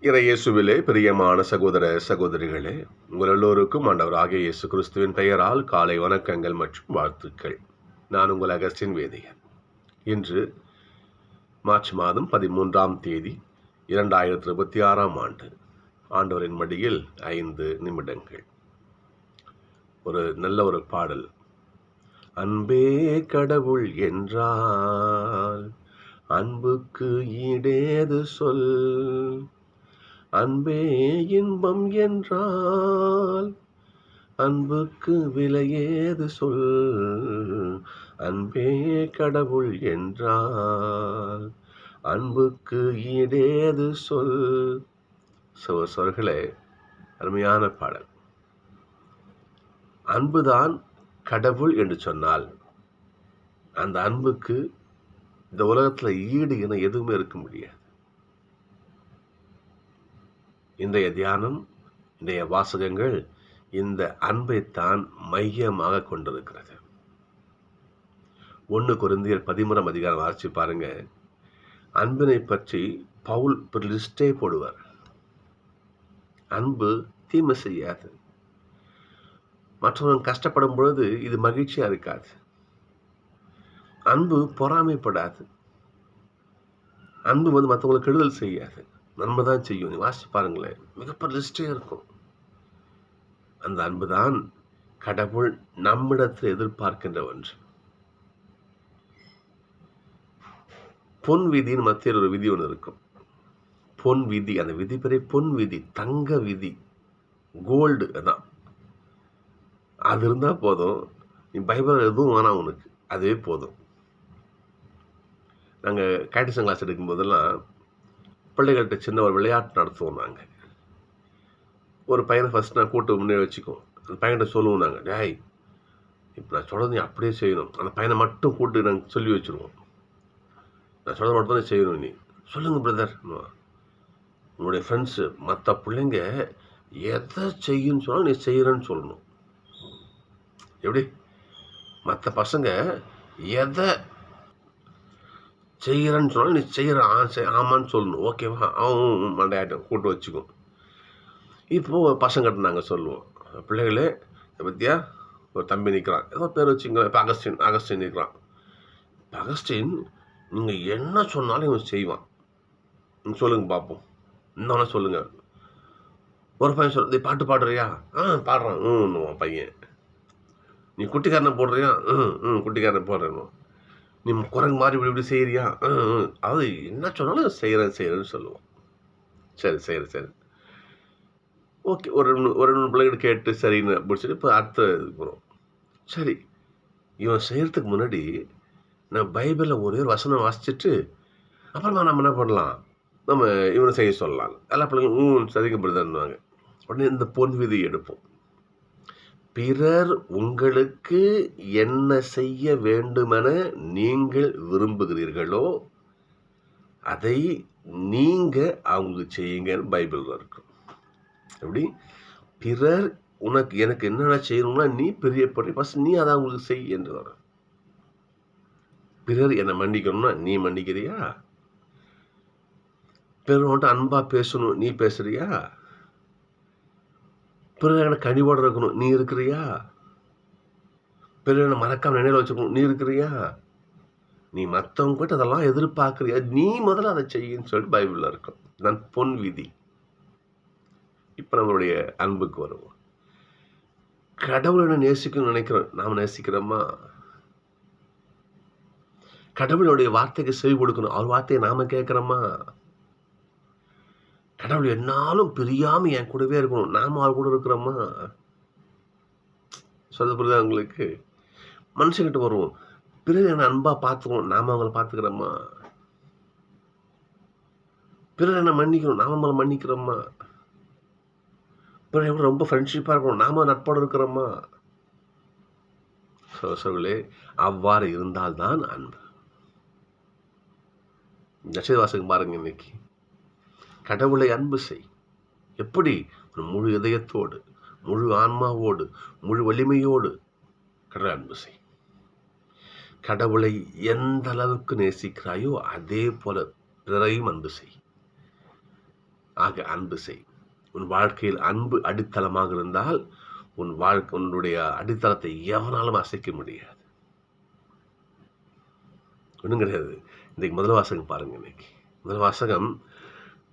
இறையேசுவிலே பிரியமான சகோதர சகோதரிகளே, உங்கள் எல்லோருக்கும் ஆண்டவராகிய இயேசு கிறிஸ்துவின் பெயரால் காலை வணக்கங்கள் மற்றும் வாழ்த்துக்கள். நான் உங்கள் அகஸ்டின் வேதியன். இன்று மார்ச் மாதம் 13ஆம் தேதி 2026ஆம் ஆண்டு. ஆண்டவரின் மடியில் 5 நிமிடங்கள். ஒரு நல்ல ஒரு பாடல். அன்பே கடவுள் என்றால் அன்புக்கு ஈடேது சொல், அன்பே இன்பம் என்றால் அன்புக்கு விலையேது சொல், அன்பே கடவுள் என்றால் அன்புக்கு ஈடேது சொல். சகோதரர்களே, அருமையான பாடல். அன்புதான் கடவுள் என்று சொன்னால் அந்த அன்புக்கு இந்த உலகத்தில் ஈடு என எதுவுமே இருக்க முடியாது. இன்றைய தியானம், இன்றைய வாசகங்கள் இந்த அன்பைத்தான் மையமாக கொண்டிருக்கிறது. 1 கொரிந்தியர் 13ஆம் அதிகாரம் வாசிச்சு பாருங்க. அன்பினை பற்றி பவுல் லிஸ்டே போடுவார். அன்பு தீமை செய்யாது. மற்றவர்கள் கஷ்டப்படும் பொழுது இது மகிழ்ச்சியா இருக்காது. அன்பு பொறாமைப்படாது. அன்பு மற்றவங்களுக்கு கெடுதல் செய்யாது, நன்மை தான் செய்யும். நீ வாசிச்சு பாருங்களேன், மிகப்பெரிய லிஸ்டே இருக்கும். அந்த அன்பு தான் கடவுள் நம்மிடத்தில் எதிர்பார்க்கின்ற ஒன்று. பொன் விதின்னு மத்தியில் ஒரு விதி ஒன்று இருக்கும். பொன் விதி, அந்த விதி பெரிய பொன் விதி, தங்க விதி, கோல்டு. அதான் அது இருந்தா போதும். நீ பைபிள் எதுவும் வேணாம், உனக்கு அதுவே போதும். நாங்கள் கேட்டிசம் கிளாஸ் எடுக்கும் போதெல்லாம் பிள்ளைகள்கிட்ட சின்ன ஒரு விளையாட்டு நடத்துவோம். நாங்கள் ஒரு பையனை ஃபஸ்ட் நான் கூட்டு முன்னே வச்சுக்குவோம். அந்த பையன்கிட்ட சொல்லுவோம், நாங்கள் டேய் இப்போ நான் சொல்கிறது நீ அப்படியே செய்யணும். அந்த பையனை மட்டும் கூட்டு நாங்கள் சொல்லி வச்சுருவோம். நான் சொல்கிறது மட்டும் தான் செய்யணும். நீ சொல்லுங்கள் பிரதர். உன்னுடைய ஃப்ரெண்ட்ஸு மற்ற பிள்ளைங்க எதை செய்யுன்னு சொன்னால் நீ செய்கிறேன்னு சொல்லணும். எப்படி? மற்ற பசங்க எதை செய்கிறேன்னு சொன்னால் நீ செய்கிற ஆமான்னு சொல்லணும். ஓகேவா? அவன் மண்டையாட்டம் கூட்டு வச்சுக்கும். இப்போது பசங்கிட்ட நாங்கள் சொல்லுவோம், பிள்ளைகளே பற்றியா ஒரு தம்பி நிற்கிறான், ஏதோ பேர் வச்சுங்களேன், இப்போ அகஸ்டின் நிற்கிறான். இப்போ அகஸ்டின் நீங்கள் என்ன சொன்னாலும் இவன் செய்வான். நீங்கள் சொல்லுங்கள் பார்ப்போம், இன்னொன்று சொல்லுங்கள். ஒரு பையன் நீ பாட்டு பாடுறியா? பாடுறான். பையன், நீ குட்டிக்காரனை போடுறியா? குட்டிக்காரனை போடுறேன்னு. நீ குரங்கு மாதிரி இப்படி செய்கிறியா? அது என்ன சொன்னாலும் செய்கிறேன்னு சொல்லுவோம். சரி. ஓகே, ஒரு 2 பிள்ளைகிட்ட கேட்டு சரின்னு பிடிச்சிட்டு இப்போ அடுத்த இதுக்கு போகிறோம். சரி, இவன் செய்கிறதுக்கு முன்னாடி நான் பைபிளில் ஒரே ஒரு வசனம் வாசிச்சுட்டு அப்புறமா நம்ம என்ன பண்ணலாம், நம்ம இவனை செய்ய சொல்லலாம். எல்லா பிள்ளைங்களும் சரிங்க பிரதர்னுவாங்க. உடனே இந்த பொன் விதி எடுப்போம். பிறர் உங்களுக்கு என்ன செய்ய வேண்டுமென நீங்கள் விரும்புகிறீர்களோ அதை நீங்க அவங்களுக்கு செய்யுங்கன்னு பைபிள் இருக்கும். எப்படி? பிறர் எனக்கு என்னென்ன செய்யணும்னா நீ பிரியப்படுற, ஃபர்ஸ்ட் நீ அதை அவங்களுக்கு செய் என்று வர. பிறர் என்னை மன்னிக்கணும்னா நீ மன்னிக்கிறியா? பிறர் வந்துட்டு அன்பா பேசணும், நீ பேசுறியா? பிறர் கனிவோடு இருக்கணும், நீ இருக்கிறியா? பிறர் மறக்காம நினைவில் வச்சுக்கணும், நீ இருக்கிறியா? நீ மற்றவங்க கிட்ட அதெல்லாம் எதிர்பார்க்குறியா? நீ முதல்ல அதை செய்யின்னு சொல்லிட்டு பைபிளில் இருக்கும். நான் பொன் விதி. இப்போ நம்மளுடைய அன்புக்கு வருவோம். கடவுளை நேசிக்கணும்னு நினைக்கிறோம், நாம் நேசிக்கிறோமா? கடவுளுடைய வார்த்தைக்கு செவி கொடுக்கணும், அவர் வார்த்தையை நாம கேட்கிறோமா? கடவுள் என்னாலும் பிரியாம என் கூடவே இருக்கணும், நாம அவர் கூட இருக்கிறோமா? சொல்ல புரியுதா உங்களுக்கு? மனுஷங்கிட்ட வருவோம், பிறகு என்ன அன்பா பார்த்துக்கணும், நாம அவங்கள பார்த்துக்கிறோமா? பிறகு என்ன மன்னிக்கணும், நாம அவங்கள மன்னிக்கிறோமா? பிறகு எப்படி ரொம்ப ஃப்ரெண்ட்ஷிப்பாக இருக்கணும், நாம நட்போடு இருக்கிறோமா? சொல்லே, அவ்வாறு இருந்தால்தான் அன்பு. நட்சத்திரவாசகம் பாருங்க. இன்னைக்கு கடவுளை அன்பு செய். எப்படி? முழு இதயத்தோடு, முழு ஆன்மாவோடு, முழு வலிமையோடு கடவுளை அன்பு செய். கடவுளை எந்த அளவுக்கு நேசிக்கிறாயோ அதே போல பிறரையும் அன்பு செய். ஆக அன்பு செய். உன் வாழ்க்கையில் அன்பு அடித்தளமாக இருந்தால் உன்னுடைய அடித்தளத்தை எவனாலும் அசைக்க முடியாது. ஒன்றும் கிடையாது. இன்றைக்கு முதல் வாசகம் பாருங்க. இன்னைக்கு முதல் வாசகம்,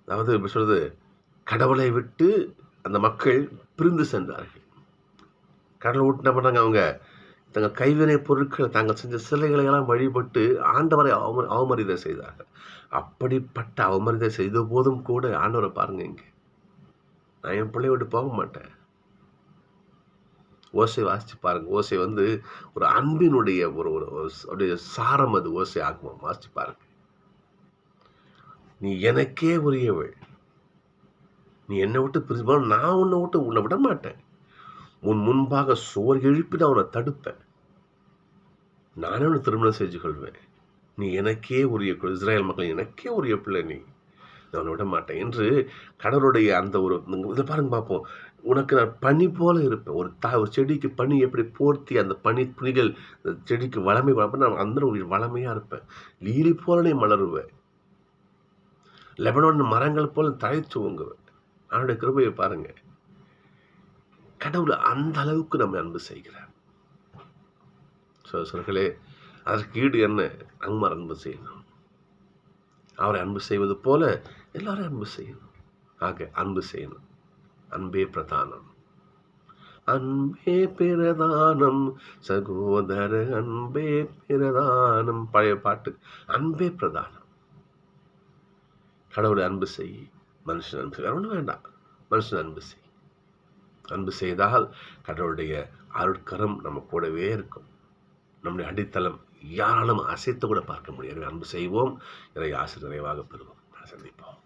அதாவது எப்படி சொல்றது, கடவுளை விட்டு அந்த மக்கள் பிரிந்து சென்றார்கள். கடவுளை விட்டு என்ன பண்ணாங்க? அவங்க தங்கள் கைவினை பொருட்கள், தாங்கள் செஞ்ச சிலைகளை எல்லாம் வழிபட்டு ஆண்டவரை அவமரியாதை செய்தார்கள். அப்படிப்பட்ட அவமரியாதை செய்த போதும் கூட ஆண்டவரை பாருங்க, இங்க நான் என் பிள்ளைய விட்டு போக மாட்டேன். ஓசை வாசிச்சு பாருங்க. ஓசை ஒரு அன்பினுடைய அப்படியே சாரம். அது ஓசை ஆகுமா? வாசிச்சு பாருங்க. நீ எனக்கே உரியவள், நீ என்னை விட்டு பிரிஞ்சு, நான் உன்னை விட மாட்டேன். உன் முன்பாக சோர் எழுப்பி நான் உன்னை தடுப்பேன். நானே உன்னை திருமணம் செஞ்சு கொள்வேன். நீ எனக்கே உரிய, இஸ்ரேல் மக்கள் எனக்கே உரிய பிள்ளை, நீ நான் விட மாட்டேன் என்று கடவுளுடைய அந்த இதை பாருங்க பார்ப்போம். உனக்கு நான் பனி போல இருப்பேன். ஒரு செடிக்கு பனி எப்படி போர்த்தி அந்த பனி துணிகள் செடிக்கு வளமை வளர்ப்பேன், நான் அந்த வளமையா இருப்பேன். லீலி போல நீ மலருவேன். லெபனோன் மரங்கள் போல தழைச்சு ஓங்குவேன். அவனுடைய கிருபையை பாருங்க. கடவுள் அந்த அளவுக்கு நம்ம அன்பு செய்கிறார். சொல்களே, அதற்கு ஈடு என்ன? அங்மார் அன்பு செய்யணும். அவரை அன்பு செய்வது போல எல்லாரும் அன்பு செய்யணும். ஆக அன்பு செய்யணும். அன்பே பிரதானம். அன்பே பிரதானம் சகோதர, அன்பே பிரதானம். பழைய பாட்டு. அன்பே பிரதானம். கடவுளை அன்பு செய், மனுஷன் அன்பு செய். ஒன்றும் வேண்டாம், மனுஷன் அன்பு செய். அன்பு செய்தால் கடவுளுடைய அருட்கரம் நம்ம கூடவே இருக்கும். நம்முடைய அடித்தளம் யாராலும் அசைத்து கூட பார்க்க முடியாது. அன்பு செய்வோம், இறை ஆசை நிறைவாக பெறுவோம். சந்திப்போம்.